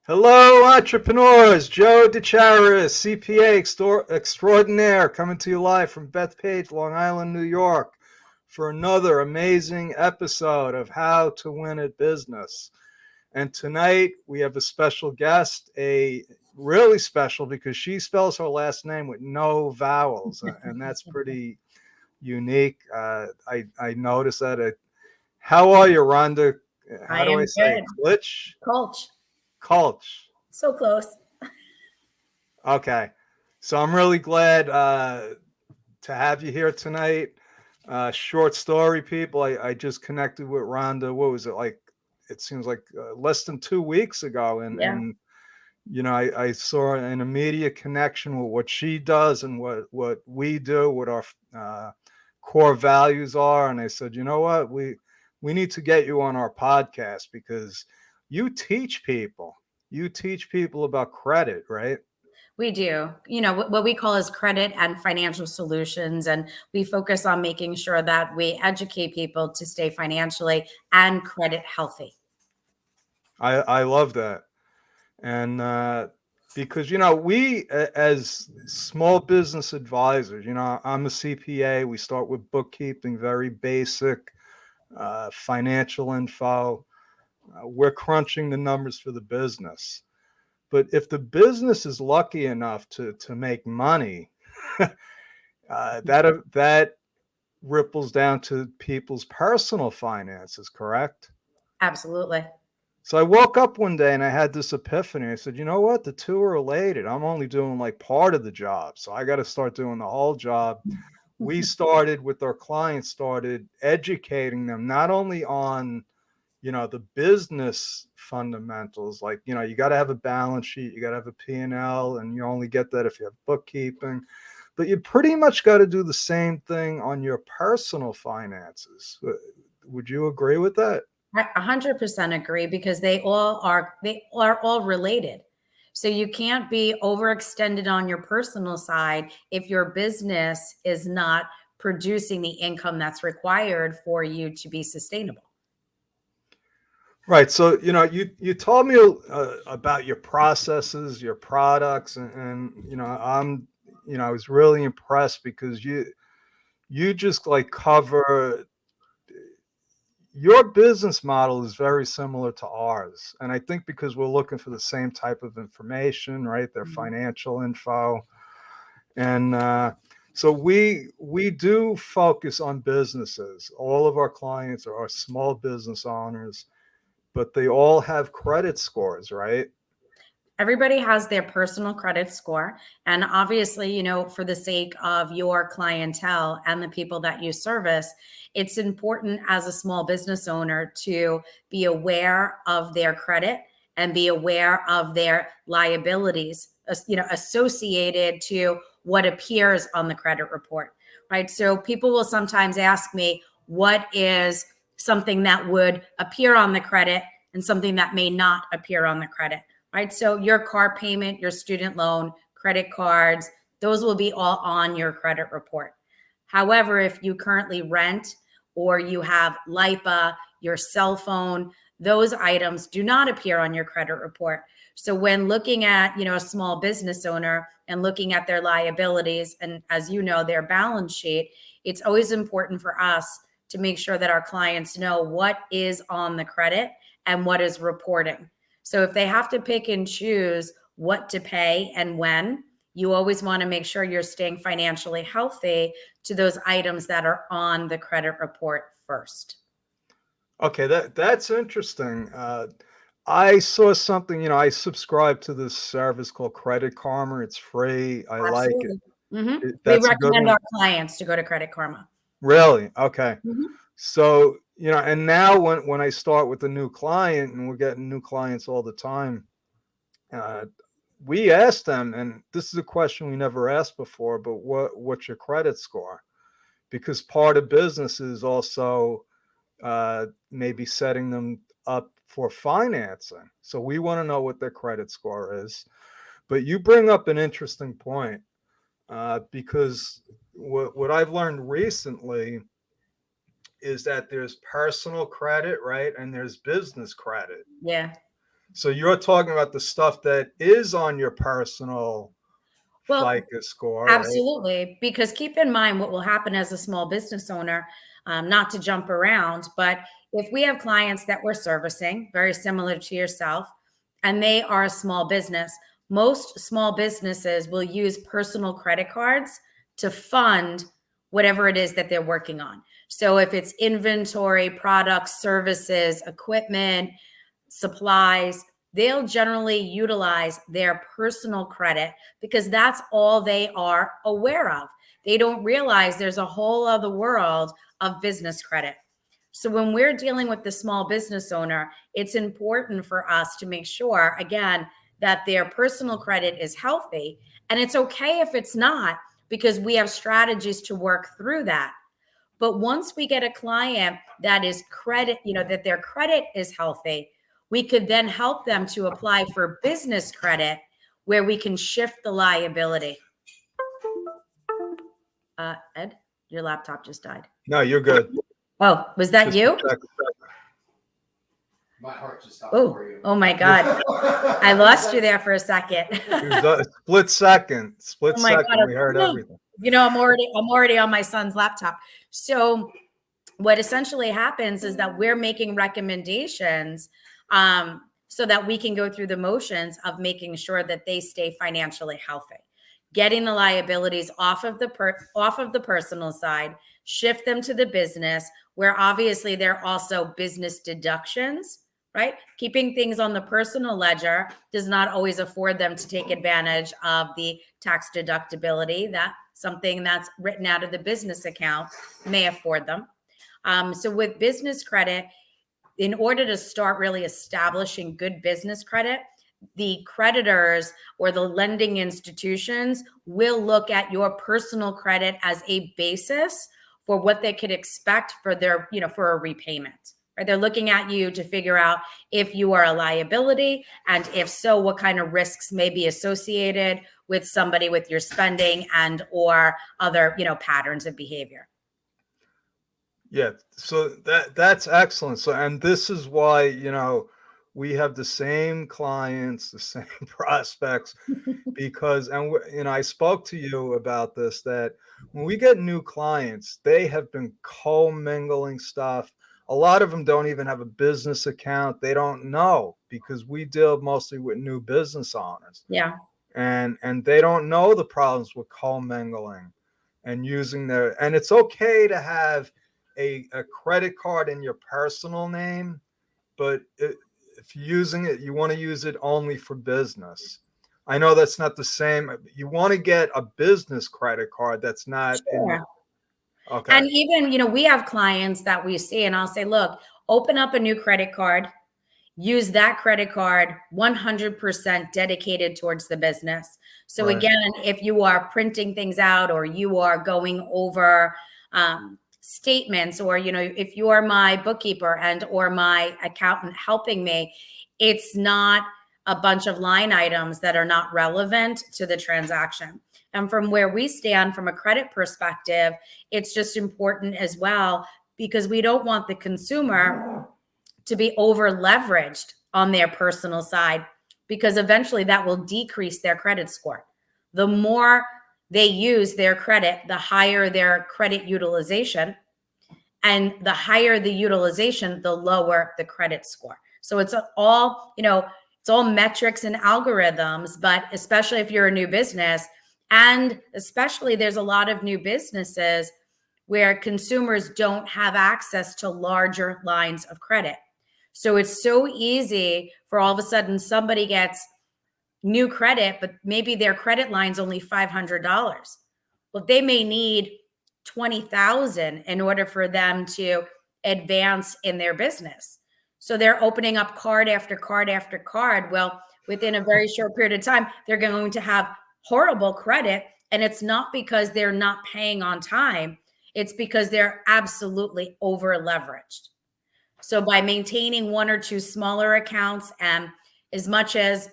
Hello, entrepreneurs. Joe DeCharis, CPA extraordinaire, coming to you live from Bethpage, Long Island, New York, for another amazing episode of How to Win at Business. And tonight we have a special guest, a really special because she spells her last name with no vowels, and that's pretty unique. I noticed that. How are you, Rhonda? How I do I am say good. Klch? Klch. Klch. So close. Okay. So I'm really glad to have you here tonight. Short story, people. I just connected with Rhonda. What was it like? It seems like less than 2 weeks ago. Yeah. I saw an immediate connection with what she does and what we do, what our core values are. And I said, you know what? We need to get you on our podcast because you teach people. You teach people about credit, right? We do. What we call is credit and financial solutions. And we focus on making sure that we educate people to stay financially and credit healthy. I love that. And because, we as small business advisors, I'm a CPA. We start with bookkeeping, very basic financial info. We're crunching the numbers for the business. But if the business is lucky enough to make money, that ripples down to people's personal finances, correct? Absolutely. So I woke up one day and I had this epiphany. I said, you know what? The two are related. I'm only doing like part of the job. So I got to start doing the whole job. We started with our clients, started educating them not only on, the business fundamentals, like, you got to have a balance sheet, you got to have a P&L, and you only get that if you have bookkeeping. But you pretty much got to do the same thing on your personal finances. Would you agree with that? I 100% agree because they are all related. So you can't be overextended on your personal side if your business is not producing the income that's required for you to be sustainable. Right. So, you told me about your processes, your products, I was really impressed because you just like cover your business model is very similar to ours. And I think because we're looking for the same type of information, right? Their financial info. And so we do focus on businesses. All of our clients are small business owners, but they all have credit scores, right? Everybody has their personal credit score. And obviously, for the sake of your clientele and the people that you service, it's important as a small business owner to be aware of their credit and be aware of their liabilities, associated to what appears on the credit report, right? So people will sometimes ask me, what is something that would appear on the credit and something that may not appear on the credit? Right? So your car payment, your student loan, credit cards, those will be all on your credit report. However, if you currently rent or you have LIPA, your cell phone, those items do not appear on your credit report. So when looking at, a small business owner and looking at their liabilities and, as you know, their balance sheet, it's always important for us to make sure that our clients know what is on the credit and what is reporting. So if they have to pick and choose what to pay and when, you always want to make sure you're staying financially healthy to those items that are on the credit report first. Okay, that's interesting. I saw something, I subscribe to this service called Credit Karma. It's free. I like it. Absolutely. Hmm. We That's a good recommend one. our clients to go to Credit Karma. Really? Okay. Mhm. So, and now when I start with a new client, and we're getting new clients all the time, uh, we ask them, and this is a question we never asked before, but what's your credit score? Because part of business is also maybe setting them up for financing. So we want to know what their credit score is. But you bring up an interesting point because what I've learned recently is that there's personal credit, right? And there's business credit. Yeah. So you're talking about the stuff that is on your personal Well, FICO score, right? absolutely, because keep in mind what will happen as a small business owner, not to jump around, but if we have clients that we're servicing, very similar to yourself, and they are a small business, most small businesses will use personal credit cards to fund whatever it is that they're working on. So if it's inventory, products, services, equipment, supplies, they'll generally utilize their personal credit because that's all they are aware of. They don't realize there's a whole other world of business credit. So when we're dealing with the small business owner, it's important for us to make sure, again, that their personal credit is healthy. And it's okay if it's not, because we have strategies to work through that. But once we get a client that is credit, that their credit is healthy, we could then help them to apply for business credit where we can shift the liability. Ed, your laptop just died. No, you're good. Oh, was that Just you? check. My heart just stopped for you. Oh my God. I lost you there for a second. It was a split second. Oh my God. We heard everything. I'm already on my son's laptop. So what essentially happens is that we're making recommendations so that we can go through the motions of making sure that they stay financially healthy, getting the liabilities off of the personal side, shift them to the business, where obviously there are also business deductions, right? Keeping things on the personal ledger does not always afford them to take advantage of the tax deductibility that something that's written out of the business account may afford them. So with business credit, in order to start really establishing good business credit, the creditors or the lending institutions will look at your personal credit as a basis for what they could expect for their, for a repayment. Right? They're looking at you to figure out if you are a liability, and if so, what kind of risks may be associated with somebody with your spending and or other, patterns of behavior. Yeah, so that's excellent. So, and this is why, we have the same clients, the same prospects, because, and I spoke to you about this, that when we get new clients, they have been co-mingling stuff. A lot of them don't even have a business account. They don't know, because we deal mostly with new business owners. Yeah. And they don't know the problems with co-mingling and using and it's okay to have a credit card in your personal name, but if you're using it, you want to use it only for business. I know that's not the same. You want to get a business credit card that's not Sure. Okay. And even, we have clients that we see, and I'll say, look, open up a new credit card, use that credit card 100% dedicated towards the business. So Right. Again, if you are printing things out, or you are going over statements, or, if you are my bookkeeper and or my accountant helping me, it's not a bunch of line items that are not relevant to the transaction. And from where we stand from a credit perspective, it's just important as well, because we don't want the consumer to be over leveraged on their personal side, because eventually that will decrease their credit score. The more they use their credit, the higher their credit utilization, and the higher the utilization, the lower the credit score. So it's all, it's all metrics and algorithms, but especially if you're a new business, and especially there's a lot of new businesses where consumers don't have access to larger lines of credit. So it's so easy for all of a sudden somebody gets new credit, but maybe their credit line's only $500. Well, they may need $20,000 in order for them to advance in their business. So they're opening up card after card after card. Well, within a very short period of time, they're going to have horrible credit. And it's not because they're not paying on time. It's because they're absolutely over leveraged. So by maintaining one or two smaller accounts, and as much as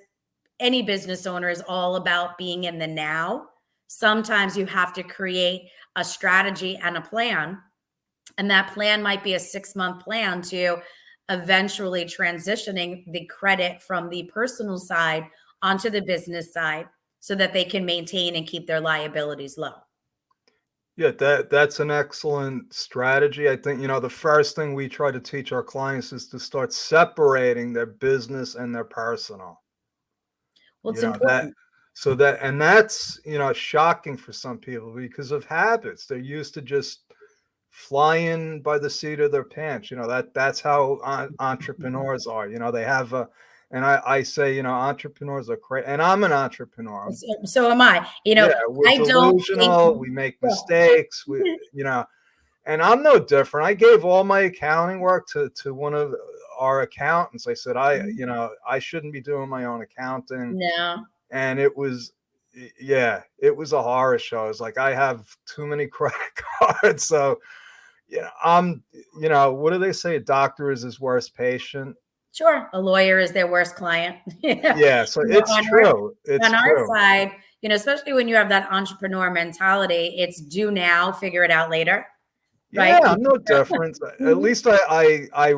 any business owner is all about being in the now, sometimes you have to create a strategy and a plan. And that plan might be a 6-month plan to eventually transitioning the credit from the personal side onto the business side so that they can maintain and keep their liabilities low. Yeah, that's an excellent strategy. I think, the first thing we try to teach our clients is to start separating their business and their personal. Well, it's That important. so that and that's, shocking for some people because of habits. They're used to just flying by the seat of their pants. That's how entrepreneurs are. They have a and I say, entrepreneurs are crazy. And I'm an entrepreneur. So am I. Yeah, we're I don't think. delusional. We make mistakes. And I'm no different. I gave all my accounting work to one of our accountants. I said, I shouldn't be doing my own accounting. No. And it was a horror show. It's like I have too many credit cards. So, what do they say? A doctor is his worst patient. Sure. A lawyer is their worst client. Yeah, so it's true. On our side, especially when you have that entrepreneur mentality, it's do now, figure it out later. Right? Yeah, I'm no different. At least I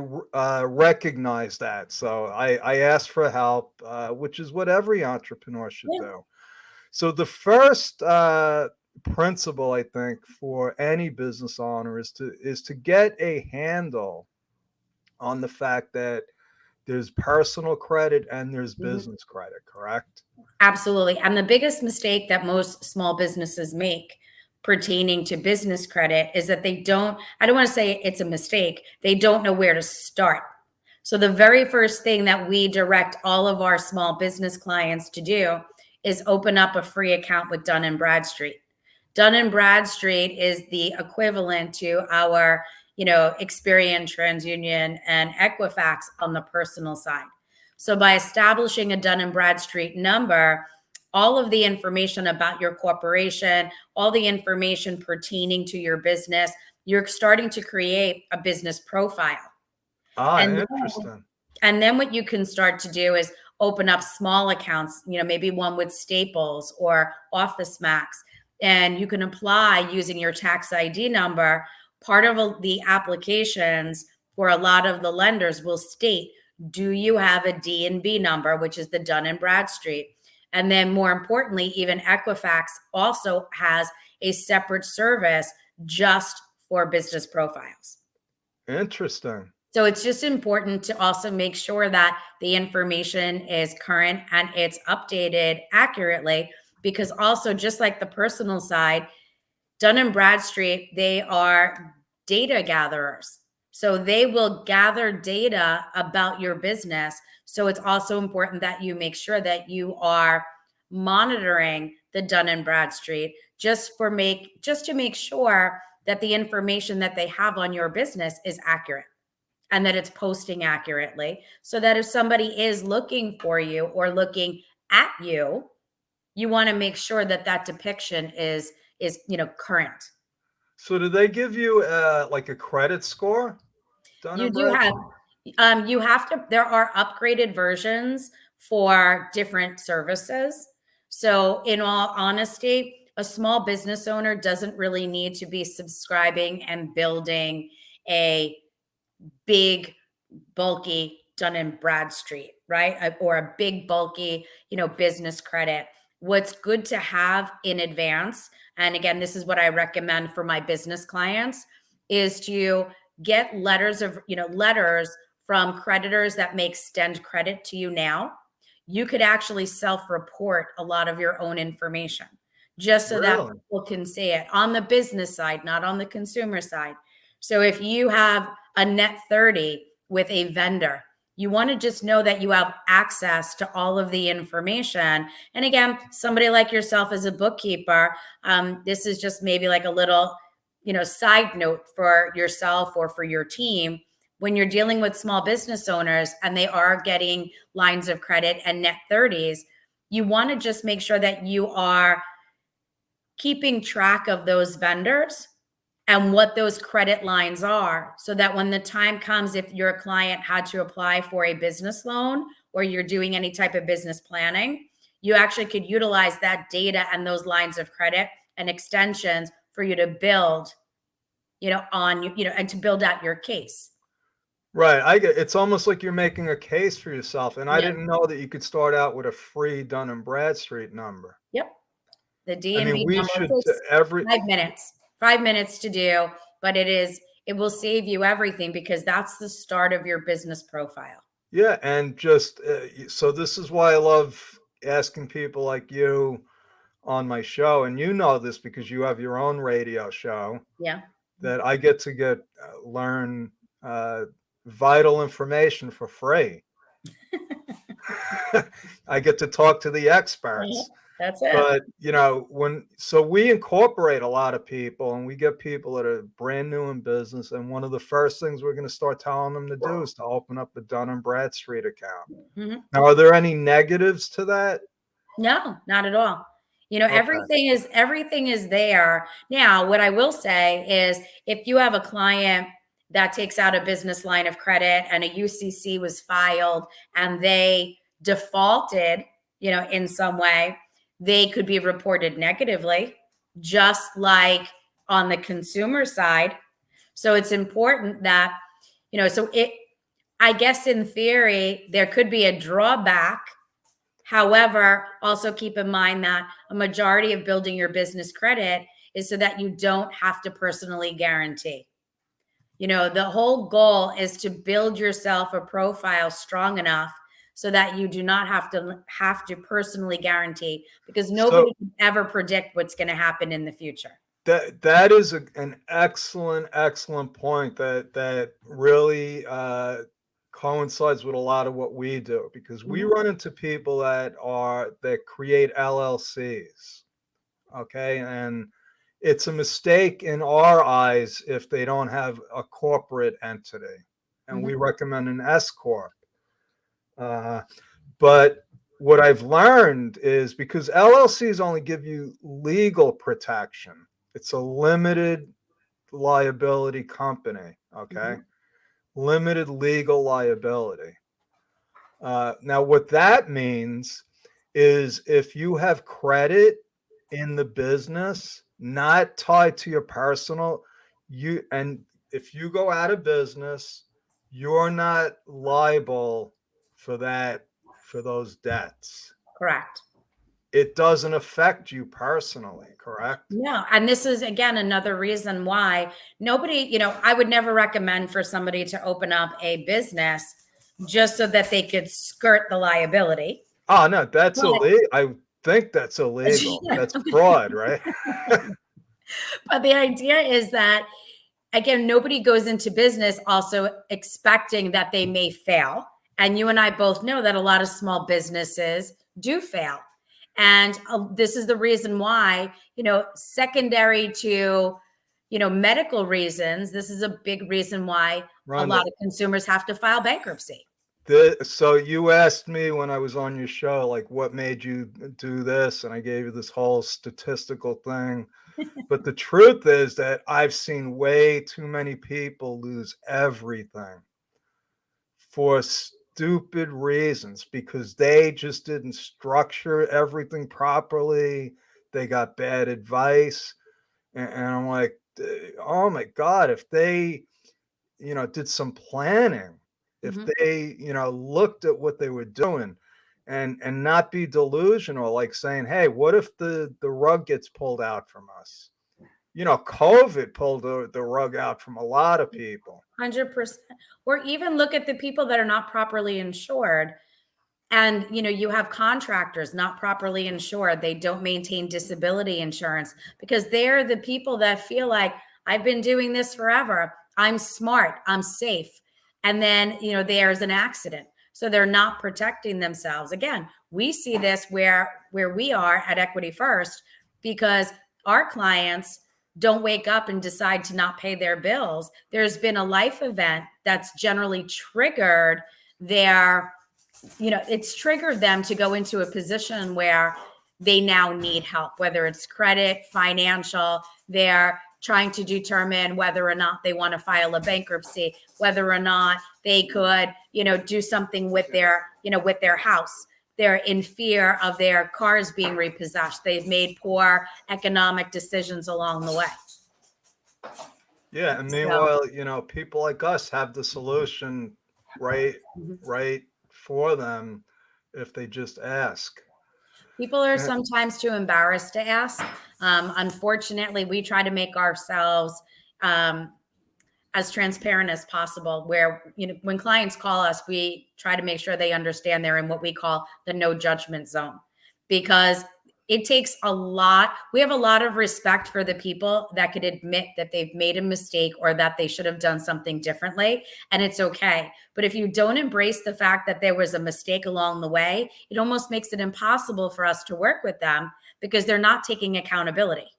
recognize that. So I ask for help, which is what every entrepreneur should do. So the first principle, I think, for any business owner is to get a handle on the fact that there's personal credit and there's business credit, correct? Absolutely. And the biggest mistake that most small businesses make pertaining to business credit is that I don't want to say it's a mistake, they don't know where to start. So the very first thing that we direct all of our small business clients to do is open up a free account with Dun Bradstreet. Dun Bradstreet is the equivalent to our, Experian, TransUnion, and Equifax on the personal side. So by establishing a Dun Bradstreet number, all of the information about your corporation, all the information pertaining to your business, you're starting to create a business profile. Interesting. And then what you can start to do is open up small accounts, maybe one with Staples or Office Max, and you can apply using your tax ID number. Part of the applications for a lot of the lenders will state, do you have a D&B number, which is the Dun Bradstreet? And then more importantly, even Equifax also has a separate service just for business profiles. Interesting. So it's just important to also make sure that the information is current and it's updated accurately, because also just like the personal side, Dun Bradstreet, they are data gatherers. So they will gather data about your business. So it's also important that you make sure that you are monitoring the Dun Bradstreet just to make sure that the information that they have on your business is accurate and that it's posting accurately, so that if somebody is looking for you or looking at you, you want to make sure that that depiction is current. So do they give you like a credit score? You do have, there are upgraded versions for different services. So in all honesty, a small business owner doesn't really need to be subscribing and building a big, bulky Dun Bradstreet, right? Or a big, bulky, business credit. What's good to have in advance, and again, this is what I recommend for my business clients, is to get letters from creditors that may extend credit to you now. You could actually self-report a lot of your own information just so that people can see it on the business side, not on the consumer side. So if you have a net 30 with a vendor, you want to just know that you have access to all of the information. And again, somebody like yourself as a bookkeeper, this is just maybe like a little, side note for yourself or for your team. When you're dealing with small business owners and they are getting lines of credit and net 30s, you want to just make sure that you are keeping track of those vendors and what those credit lines are, so that when the time comes, if your client had to apply for a business loan or you're doing any type of business planning, you actually could utilize that data and those lines of credit and extensions for you to build, and to build out your case. Right. It's almost like you're making a case for yourself. And I Yeah. didn't know that you could start out with a free Dun Bradstreet number. Yep. The I mean, DNB we number should takes every 5 minutes, 5 minutes to do, but it will save you everything because that's the start of your business profile. yeah, and just so this is why I love asking people like you on my show, and you know this because you have your own radio show, Yeah. that I get to learn uh, vital information for free. I get to talk to the Yeah, experts. that's it. But we incorporate a lot of people, and we get people that are brand new in business, and one of the first things we're going to start telling them to do is to open up a Dun Bradstreet account. Mhm. Now, are there any negatives to that? No, not at all. You know, Okay. everything is there. Now, what I will say is if you have a client that takes out a business line of credit and a UCC was filed and they defaulted, in some way, they could be reported negatively, just like on the consumer side. So it's important that, I guess in theory, there could be a drawback. However, also keep in mind that a majority of building your business credit is so that you don't have to personally guarantee. The whole goal is to build yourself a profile strong enough so that you do not have to personally guarantee because So nobody can ever predict what's going to happen in the future. that is an excellent point that really coincides with a lot of what we do, because we Mhm. run into people that create LLCs. Okay, and it's a mistake in our eyes if they don't have a corporate entity, and we Mhm. recommend an s-corp. Uh, but what I've learned is, because LLCs only give you legal protection, it's a limited liability company. Okay, Mhm. limited legal liability. Now, what that means is if you have credit in the business, not tied to your personal, and if you go out of business, you're not liable for those debts. Correct. It doesn't affect you personally, correct? No, and this is again another reason why I would never recommend for somebody to open up a business just so that they could skirt the liability. Oh no, that's But illegal. I think that's illegal. That's fraud, right? but the idea is that again, nobody goes into business also expecting that they may fail. And you and I both know that a lot of small businesses do fail. And this is the reason why, secondary to, medical reasons, this is a big reason why a lot Rhonda, of consumers have to file bankruptcy. so you asked me when I was on your show, like, what made you do this? And I gave you this whole statistical thing. But the truth is that I've seen way too many people lose everything for stupid reasons, because they just didn't structure everything properly. They got bad advice. And I'm like, oh my God, if they, did some planning, if Mhm. they, looked at what they were doing, and not be delusional, like saying, hey, what if the rug gets pulled out from us? COVID pulled the rug out from a lot of people. 100%. Or even look at the people that are not properly insured. And you have contractors not properly insured. They don't maintain disability insurance because they're the people that feel like I've been doing this forever. I'm smart. I'm safe. And then, there's an accident. So they're not protecting themselves. Again, we see this where we are at Equity First because our clients don't wake up and decide to not pay their bills. There's been a life event that's generally triggered their it's triggered them to go into a position where they now need help, whether it's credit, financial. They're trying to determine whether or not they want to file a bankruptcy, whether or not they could, do something with their house. They're in fear of their cars being repossessed. They've made poor economic decisions along the way. Yeah, and So, meanwhile, people like us have the solution right mhm. right for them if they just ask. People are And sometimes too embarrassed to ask. Unfortunately, we try to make ourselves um, as transparent as possible, where when clients call us, we try to make sure they understand they're in what we call the no judgment zone, because it takes a lot. We have a lot of respect for the people that could admit that they've made a mistake or that they should have done something differently, and it's okay. But if you don't embrace the fact that there was a mistake along the way, it almost makes it impossible for us to work with them, because they're not taking accountability.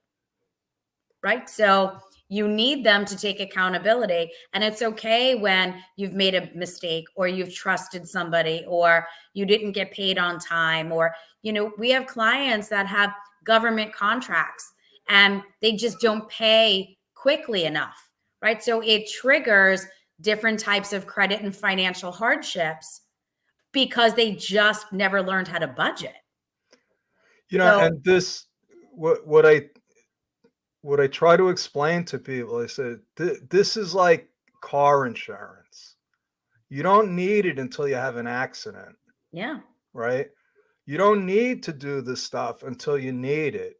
Right? So you need them to take accountability. And it's okay when you've made a mistake, or you've trusted somebody, or you didn't get paid on time, or, we have clients that have government contracts and they just don't pay quickly enough. Right? So it triggers different types of credit and financial hardships because they just never learned how to budget. So, and this what I try to explain to people, I said, this is like car insurance. You don't need it until you have an accident, yeah. right? You don't need to do this stuff until you need it.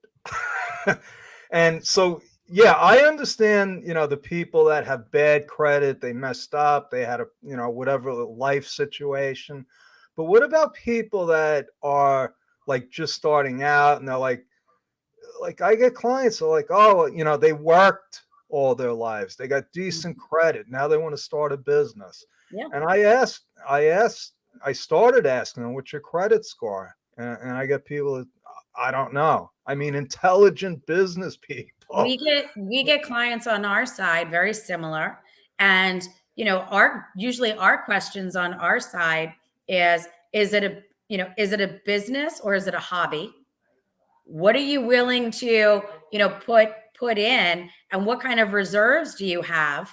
And so, yeah, I understand, the people that have bad credit, they messed up, they had a, whatever life situation. But what about people that are like just starting out and they're like I get clients are like, oh, they worked all their lives. They got decent credit. Now they want to start a business. Yeah. And I started asking them, what's your credit score? And I get people that, I don't know. I mean, intelligent business people. We get clients on our side very similar, and our questions on our side is it a business or is it a hobby? What are you willing to put in, and what kind of reserves do you have?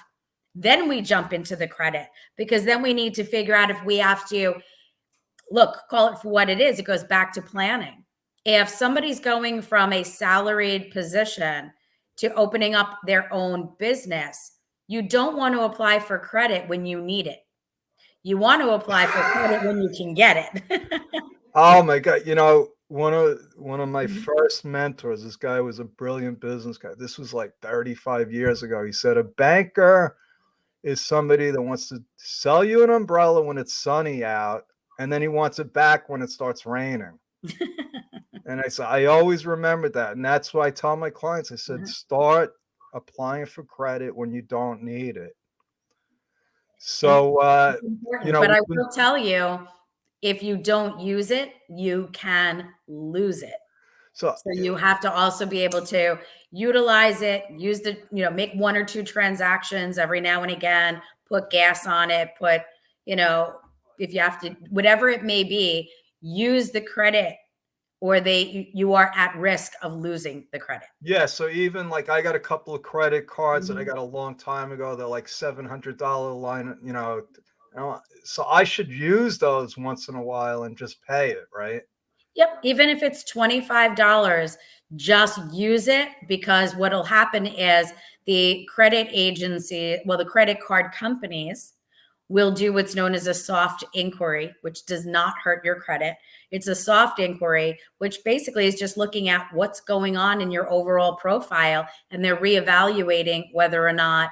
Then we jump into the credit, because then we need to figure out if we have to call it for what it is. It goes back to planning. If somebody's going from a salaried position to opening up their own business, you don't want to apply for credit when you need it. You want to apply for credit when you can get it. Oh my God. One of my first mentors, this guy was a brilliant business guy. This was like 35 years ago. He said, a banker is somebody that wants to sell you an umbrella when it's sunny out, and then he wants it back when it starts raining. And I always remembered that. And that's why I tell my clients, I said, start applying for credit when you don't need it. So, It's important, but I will tell you, if you don't use it, you can lose it. So You have to also be able to utilize it, make one or two transactions every now and again, put gas on it, if you have to, whatever it may be, use the credit, or you are at risk of losing the credit. yeah, so even like I got a couple of credit cards that I got a long time ago. They're like $700 line, so I should use those once in a while and just pay it, right? Yep. Even if it's $25, just use it, because what'll happen is the the credit card companies will do what's known as a soft inquiry, which does not hurt your credit. It's a soft inquiry, which basically is just looking at what's going on in your overall profile, and they're reevaluating whether or not,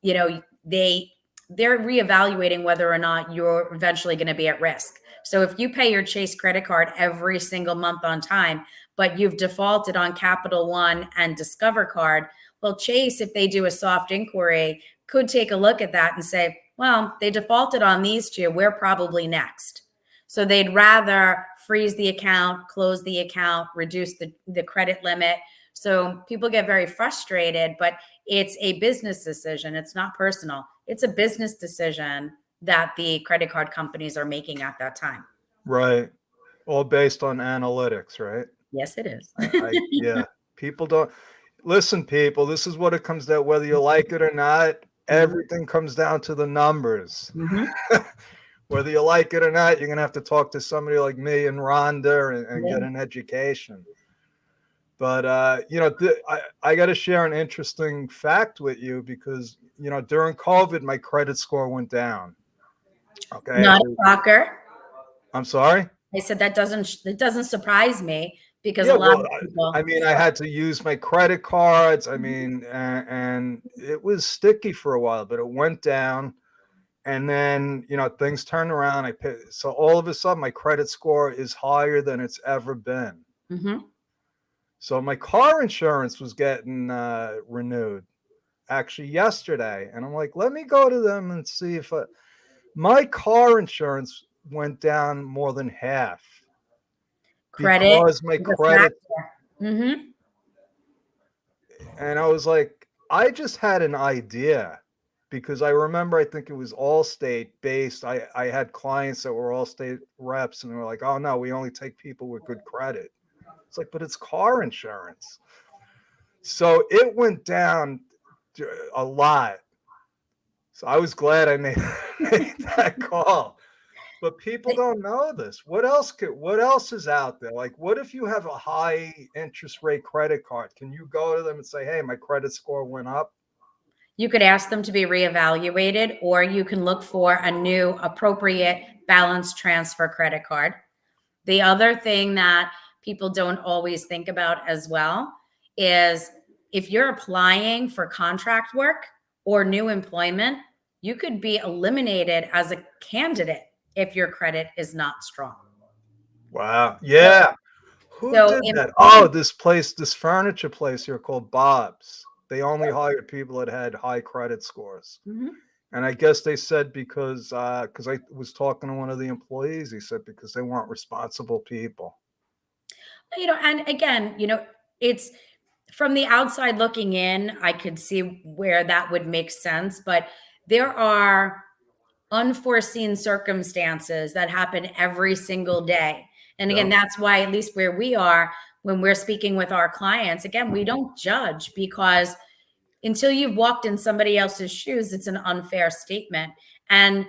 they're reevaluating whether or not you're eventually going to be at risk. So if you pay your Chase credit card every single month on time, but you've defaulted on Capital One and Discover Card, well, Chase, if they do a soft inquiry, could take a look at that and say, well, they defaulted on these two, we're probably next. So they'd rather freeze the account, close the account, reduce the credit limit. So people get very frustrated, but it's a business decision. It's not personal. It's a business decision that the credit card companies are making at that time. Right. All based on analytics, right? Yes, it is. Yeah. People don't listen, people. This is what it comes down, whether you like it or not. Everything comes down to the numbers. Whether you like it or not, you're going to have to talk to somebody like me and Rhonda and get an education. But I got to share an interesting fact with you because during COVID, my credit score went down. Okay, Not a shocker. I'm sorry. I said that doesn't surprise me because a Yeah, lot well, of people. I mean, I had to use my credit cards. I mean, and it was sticky for a while, but it went down. And then, things turned around. So all of a sudden, my credit score is higher than it's ever been. Mhm. So my car insurance was getting renewed actually yesterday. And I'm like, let me go to them and see if my car insurance went down more than half Credit because my is a credit. factor. Mhm. And I was like, I just had an idea because I remember, I think it was Allstate based. I had clients that were Allstate reps and they were like, oh no, we only take people with good credit. It's like, but it's car insurance. So it went down a lot. So I was glad I made, made that call. But people don't know this. What else is out there? Like, what if you have a high interest rate credit card? Can you go to them and say, hey, my credit score went up? You could ask them to be reevaluated, or you can look for a new appropriate balance transfer credit card. The other thing that people don't always think about as well is if you're applying for contract work or new employment, you could be eliminated as a candidate if your credit is not strong. Wow. Yeah. Who So did that? Oh, employment, this furniture place here called Bob's. They only hired people that had high credit scores. Mhm. And I guess they said because I was talking to one of the employees, he said because they weren't responsible people. And again, it's from the outside looking in, I could see where that would make sense, but there are unforeseen circumstances that happen every single day. And again, Yeah. that's why, at least where we are, when we're speaking with our clients, again, we don't judge because until you've walked in somebody else's shoes, it's an unfair statement. And,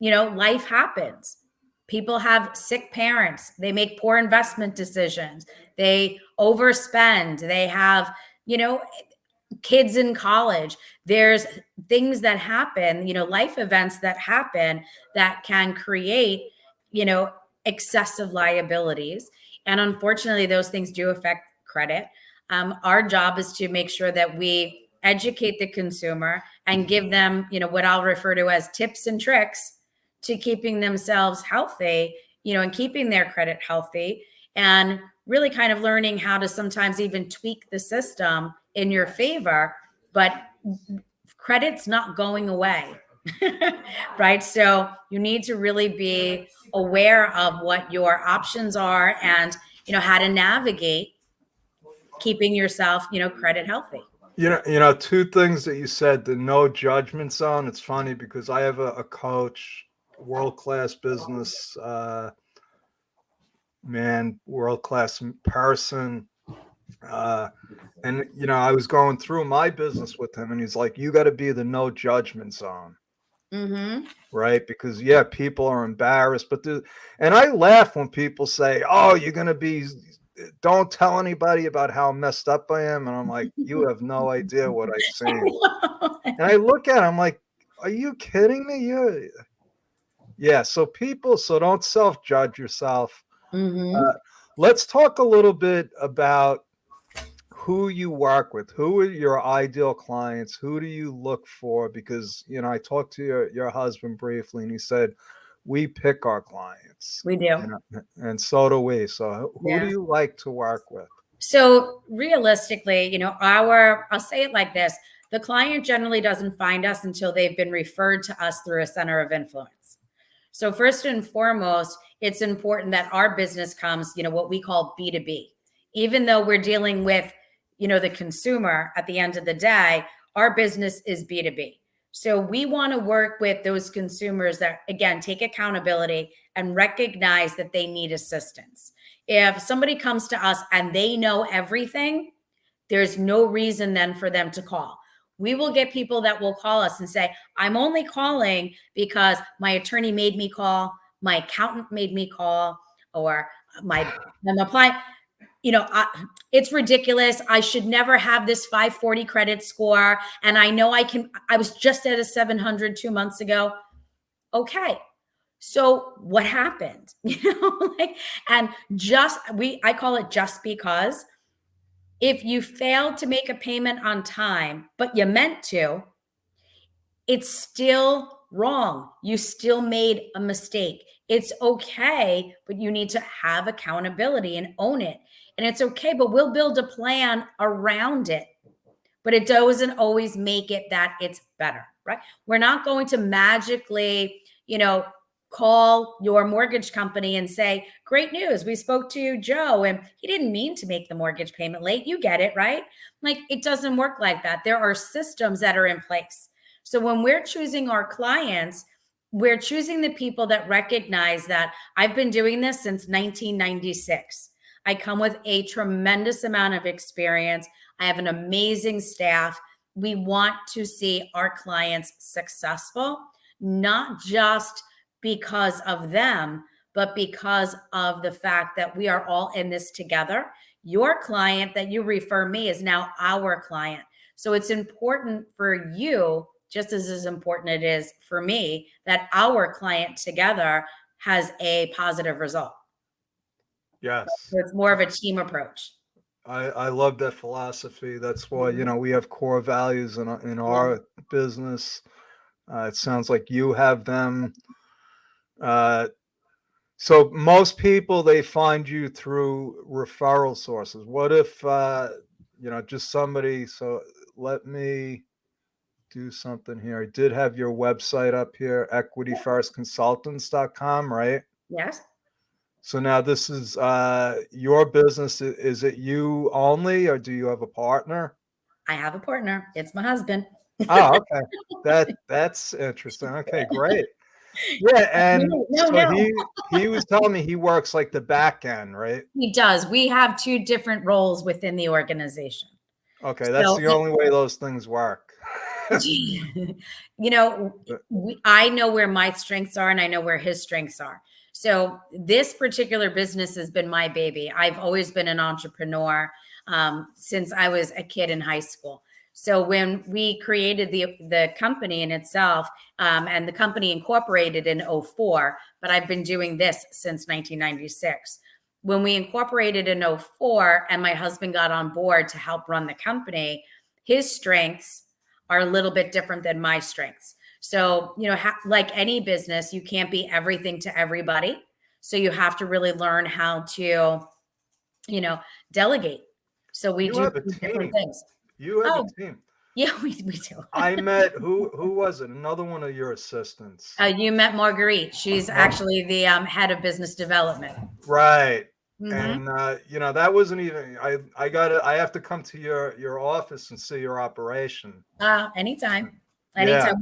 life happens. People have sick parents, they make poor investment decisions, they overspend, they have, kids in college. There's things that happen, life events that happen that can create, excessive liabilities. And unfortunately, those things do affect credit. Our job is to make sure that we educate the consumer and give them, what I'll refer to as tips and tricks to keeping themselves healthy, and keeping their credit healthy, and really kind of learning how to sometimes even tweak the system in your favor. But credit's not going away. Right? So you need to really be aware of what your options are and, how to navigate keeping yourself, credit healthy. Two things that you said, the no judgment zone. It's funny because I have a coach, world-class business man, world-class person. And I was going through my business with him and he's like, you got to be the no judgment zone. Mm-hmm. Right? Because yeah, people are embarrassed, and I laugh when people say, "Oh, you're gonna be, don't tell anybody about how messed up I am," and I'm like, "You have no idea what I've seen." And I look at it, I'm like, "Are you kidding me?" Yeah. So don't self judge yourself. Mm-hmm. Uh, let's talk a little bit about who you work with. Who are your ideal clients? Who do you look for? Because I talked to your husband briefly and he said we pick our clients. We do. And so do we. So who do Yeah. you like to work with? So realistically, I'll say it like this: the client generally doesn't find us until they've been referred to us through a center of influence. So first and foremost, it's important that our business comes, what we call B2B. Even though we're dealing with, the consumer at the end of the day, our business is B2B. So we want to work with those consumers that, again, take accountability and recognize that they need assistance. If somebody comes to us and they know everything, there's no reason then for them to call. We will get people that will call us and say, I'm only calling because my attorney made me call, my accountant made me call, or I'm applying. it's ridiculous. I should never have this 540 credit score. And I know I was just at a 700 2 months ago. Okay. So what happened? And I call it just because. If you failed to make a payment on time, but you meant to, it's still wrong. You still made a mistake. It's okay, but you need to have accountability and own it. And it's okay, but we'll build a plan around it. But it doesn't always make it that it's better, right? We're not going to magically, call your mortgage company and say, great news, we spoke to Joe and he didn't mean to make the mortgage payment late. You get it, right? Like, it doesn't work like that. There are systems that are in place. So when we're choosing our clients, we're choosing the people that recognize that I've been doing this since 1996. I come with a tremendous amount of experience. I have an amazing staff. We want to see our clients successful, not just because of them, but because of the fact that we are all in this together. Your client that you refer me is now our client. So it's important for you, just as important it is for me, that our client together has a positive result. Yes. So it's more of a team approach. I love that philosophy. That's why, we have core values in our business. It sounds like you have them. So most people, they find you through referral sources. What if, just somebody, so let me do something here. I did have your website up here, equityfirstconsultants.com, right? Yes. So now this is your business. Is it you only, or do you have a partner? I have a partner. It's my husband. Oh, okay. That's interesting. Okay, great. Yeah, and No. he was telling me he works like the back end, right? He does. We have two different roles within the organization. Okay, that's the only way those things work. I know where my strengths are and I know where his strengths are. So this particular business has been my baby. I've always been an entrepreneur since I was a kid in high school. So when we created the company in itself, and the company incorporated in 2004, but I've been doing this since 1996. When we incorporated in 2004 and my husband got on board to help run the company, his strengths are a little bit different than my strengths. So, like any business, you can't be everything to everybody. So you have to really learn how to, delegate. So we do different things. You have a team. Yeah, we do. I met, who was it? Another one of your assistants. You met Marguerite. She's actually the head of business development. Right. Mm-hmm. And that wasn't even, I have to come to your office and see your operation. Anytime. Yeah,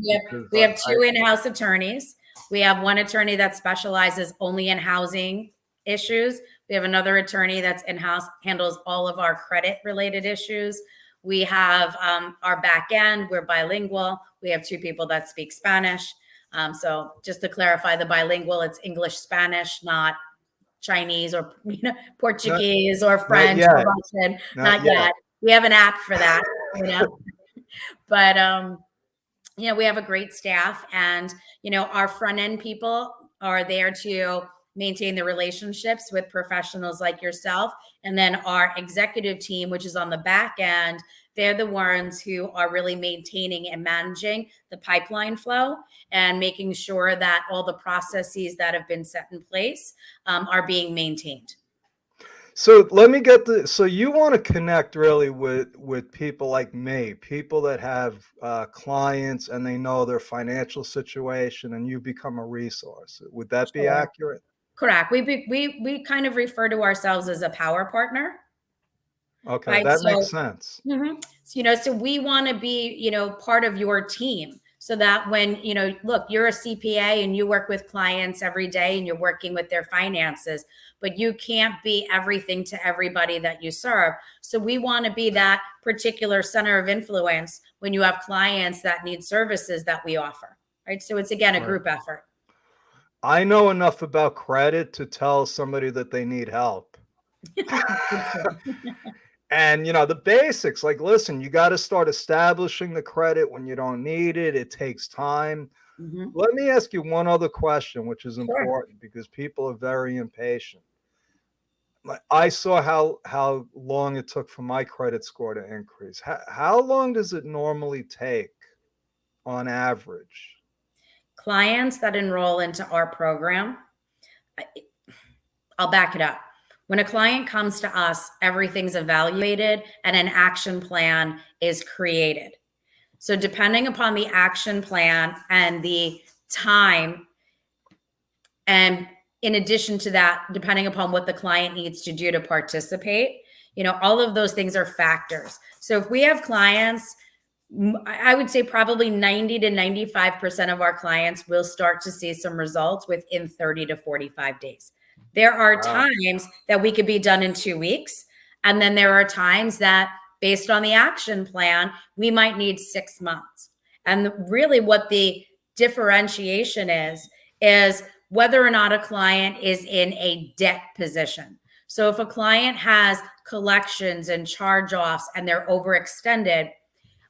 we have two in-house attorneys. We have one attorney that specializes only in housing issues. We have another attorney that's in-house, handles all of our credit related issues. We have our back end, we're bilingual. We have two people that speak Spanish. So just to clarify, the bilingual, it's English, Spanish, not Chinese or Portuguese or French or Russian. Not yet. We have an app for that, But we have a great staff, and our front end people are there to maintain the relationships with professionals like yourself. And then our executive team, which is on the back end, they're the ones who are really maintaining and managing the pipeline flow and making sure that all the processes that have been set in place are being maintained. So let me so you want to connect really with people like me, people that have clients and they know their financial situation, and you become a resource. Would that be accurate? Correct. We kind of refer to ourselves as a power partner. Okay, right? That makes sense. Mm-hmm. So we want to be, part of your team, so that when, look, you're a CPA and you work with clients every day and you're working with their finances, but you can't be everything to everybody that you serve. So we want to be that particular center of influence when you have clients that need services that we offer, right? So it's, again, a group effort. I know enough about credit to tell somebody that they need help. And, the basics, like, listen, you got to start establishing the credit when you don't need it. It takes time. Mhm. Let me ask you one other question, which is Sure. important because people are very impatient. Like, I saw how long it took for my credit score to increase. How long does it normally take on average? Clients that enroll into our program, I- I'll back it up. When a client comes to us, everything's evaluated and an action plan is created. So, depending upon the action plan and the time, and in addition to that, depending upon what the client needs to do to participate, all of those things are factors. So, if we have clients, I would say probably 90 to 95% of our clients will start to see some results within 30 to 45 days. There are Wow. times that we could be done in 2 weeks. And then there are times that, based on the action plan, we might need 6 months. And really, what the differentiation is whether or not a client is in a debt position. So if a client has collections and charge offs and they're overextended,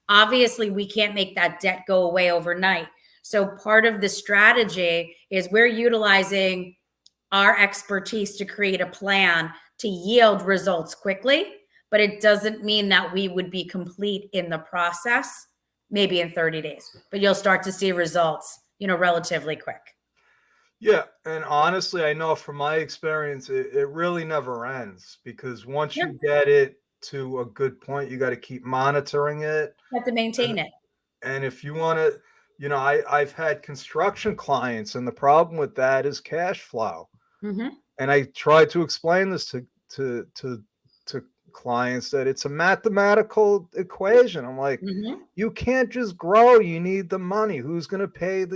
obviously we can't make that debt go away overnight. So part of the strategy is we're utilizing our expertise to create a plan to yield results quickly, but it doesn't mean that we would be complete in the process maybe in 30 days, but you'll start to see results, relatively quick. Yeah, and honestly, I know from my experience, it really never ends because once Yeah, you get it to a good point, you got to keep monitoring it. you have to And, maintain it. and if you want to, I've had construction clients, and the problem with that is cash flow. Hmm. And I try to explain this to clients that it's a mathematical equation. I'm like, Hmm. you can't just grow. You need the money. Who's going to pay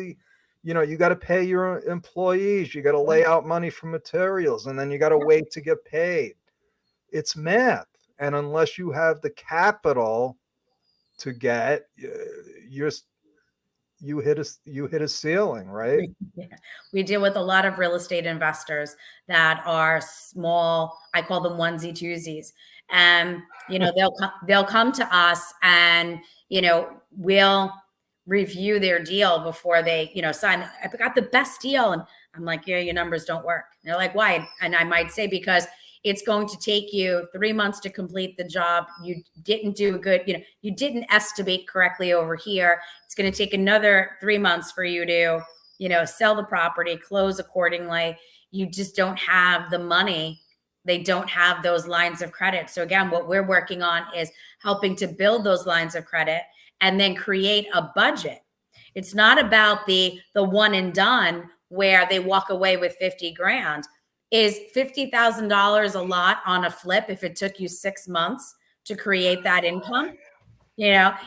you got to pay your employees. You got to lay out money for materials, and then you got to wait to get paid. It's math. And unless you have the capital to get, you're you hit a ceiling, right? Yeah. We deal with a lot of real estate investors that are small. I call them onesie twosies. And, they'll come to us and, we'll review their deal before they, sign. I got the best deal. And I'm like, yeah, your numbers don't work. And they're like, why? And I might say, because it's going to take you 3 months to complete the job. You didn't do a good, you didn't estimate correctly over here. It's going to take another 3 months for you to, sell the property, close accordingly. You just don't have the money. They don't have those lines of credit. So again, what we're working on is helping to build those lines of credit and then create a budget. It's not about the one and done where they walk away with 50 grand. Is $50,000 a lot on a flip if it took you 6 months to create that income?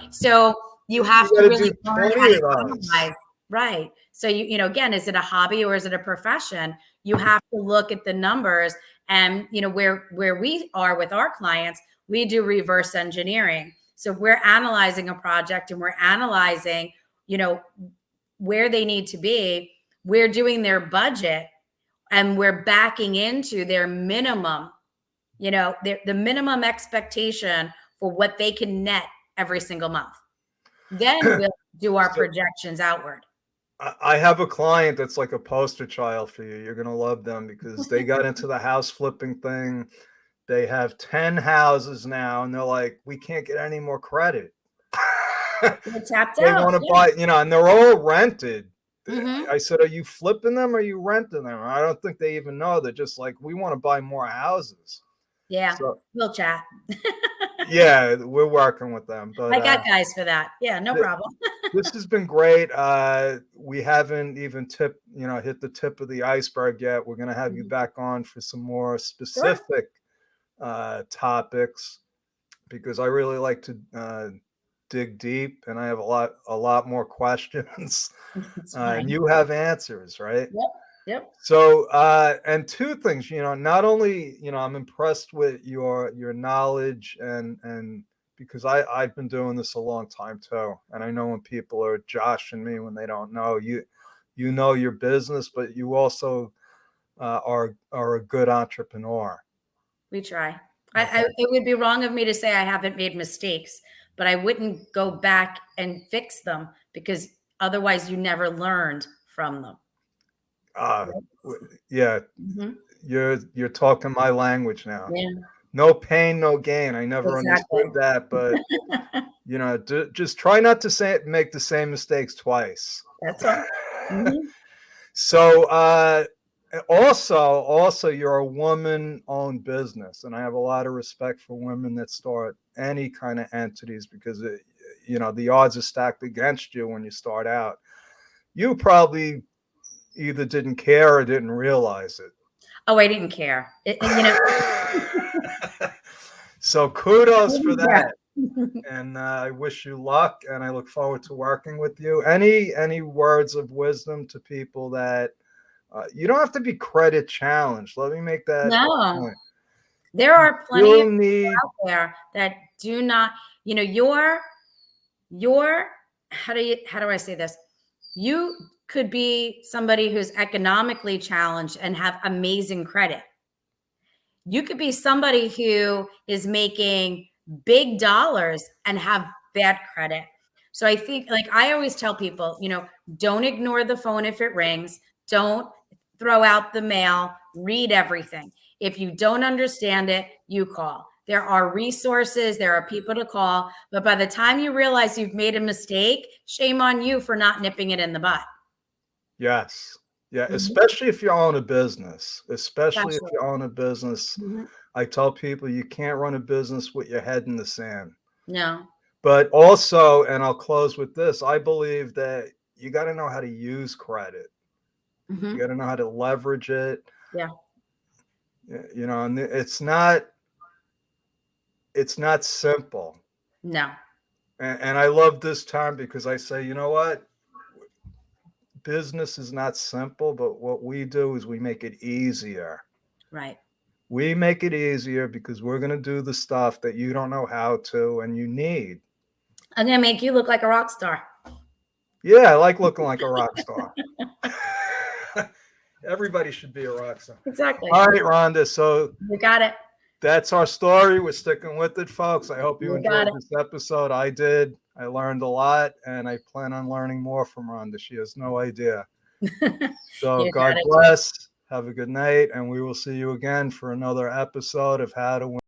So you You have to got to do really learn how 20 to of those. analyze. Right. So again, is it a hobby or is it a profession? You have to look at the numbers, and where we are with our clients, we do reverse engineering. So if we're analyzing a project and we're analyzing, where they need to be, we're doing their budget and we're backing into their minimum, the minimum expectation for what they can net every single month. Then we'll do our So projections outward. I have a client that's like a poster child for you. You're gonna love them because they got into the house flipping thing. They have 10 houses now, and they're like, we can't get any more credit. We're tapped They out. want to Yeah. buy, and they're all rented. Hmm. I said, are you flipping them or are you renting them? I don't think they even know. They're just like, we want to buy more houses. Yeah. So We'll chat. yeah, we're working with them. But I got guys for that. Yeah, no th- problem. this has been great. We haven't even hit the tip of the iceberg yet. We're gonna have you Mhm. back on for some more Sure. specific topics because I really like to dig deep, and I have a lot more questions, It's and fine. you have answers, right? Yep. Yep. So, and two things, not only, I'm impressed with your knowledge and because I've been doing this a long time too. And I know when people are joshing me when they don't know, you know your business, but you also are a good entrepreneur. We try. Okay. It would be wrong of me to say I haven't made mistakes, but I wouldn't go back and fix them because otherwise you never learned from them. Yeah, Mhm. you're talking my language now. Yeah, No pain, no gain. I never exactly. understood that, but you know, just try not to make the same mistakes twice. That's all. Mhm. So, also, you're a woman-owned business, and I have a lot of respect for women that start any kind of entities because you know, the odds are stacked against you when you start out. You probably either didn't care or didn't realize it. Oh, I didn't care. You know, So I kudos for didn't care. that. And I wish you luck, and I look forward to working with you. Any words of wisdom to people that you don't have to be credit challenged. Let me make that a No, point. there are plenty of You'll need out there that do not, you know, your how do I say this? You could be somebody who's economically challenged and have amazing credit. You could be somebody who is making big dollars and have bad credit. So I think, like I always tell people, you know, don't ignore the phone if it rings. Don't throw out the mail. Read everything. If you don't understand it, you call. There are resources, there are people to call. But by the time you realize you've made a mistake, shame on you for not nipping it in the butt. yes. Yeah, Mhm. especially if you own a business. Especially if Especially. you own a business. Mhm. I tell people you can't run a business with your head in the sand. No. But also, and I'll close with this, I believe that you got to know how to use credit. You got Mhm. to know how to leverage it. Yeah. You know, and it's not simple. No. And I love this time because I say, you know what? Business is not simple, but what we do is we make it easier. Right. We make it easier because we're going to do the stuff that you don't know how to and you need. I'm gonna make you look like a rock star. Yeah, I like looking like a rock star. Everybody should be a rock star. Exactly. All right, Rhonda. So You got it. that's our story. We're sticking with it, folks. I hope you You got enjoyed it. this episode. I did. I learned a lot, and I plan on learning more from Rhonda. She has no idea. So You got God it. bless. Have a good night, and we will see you again for another episode of How to Win.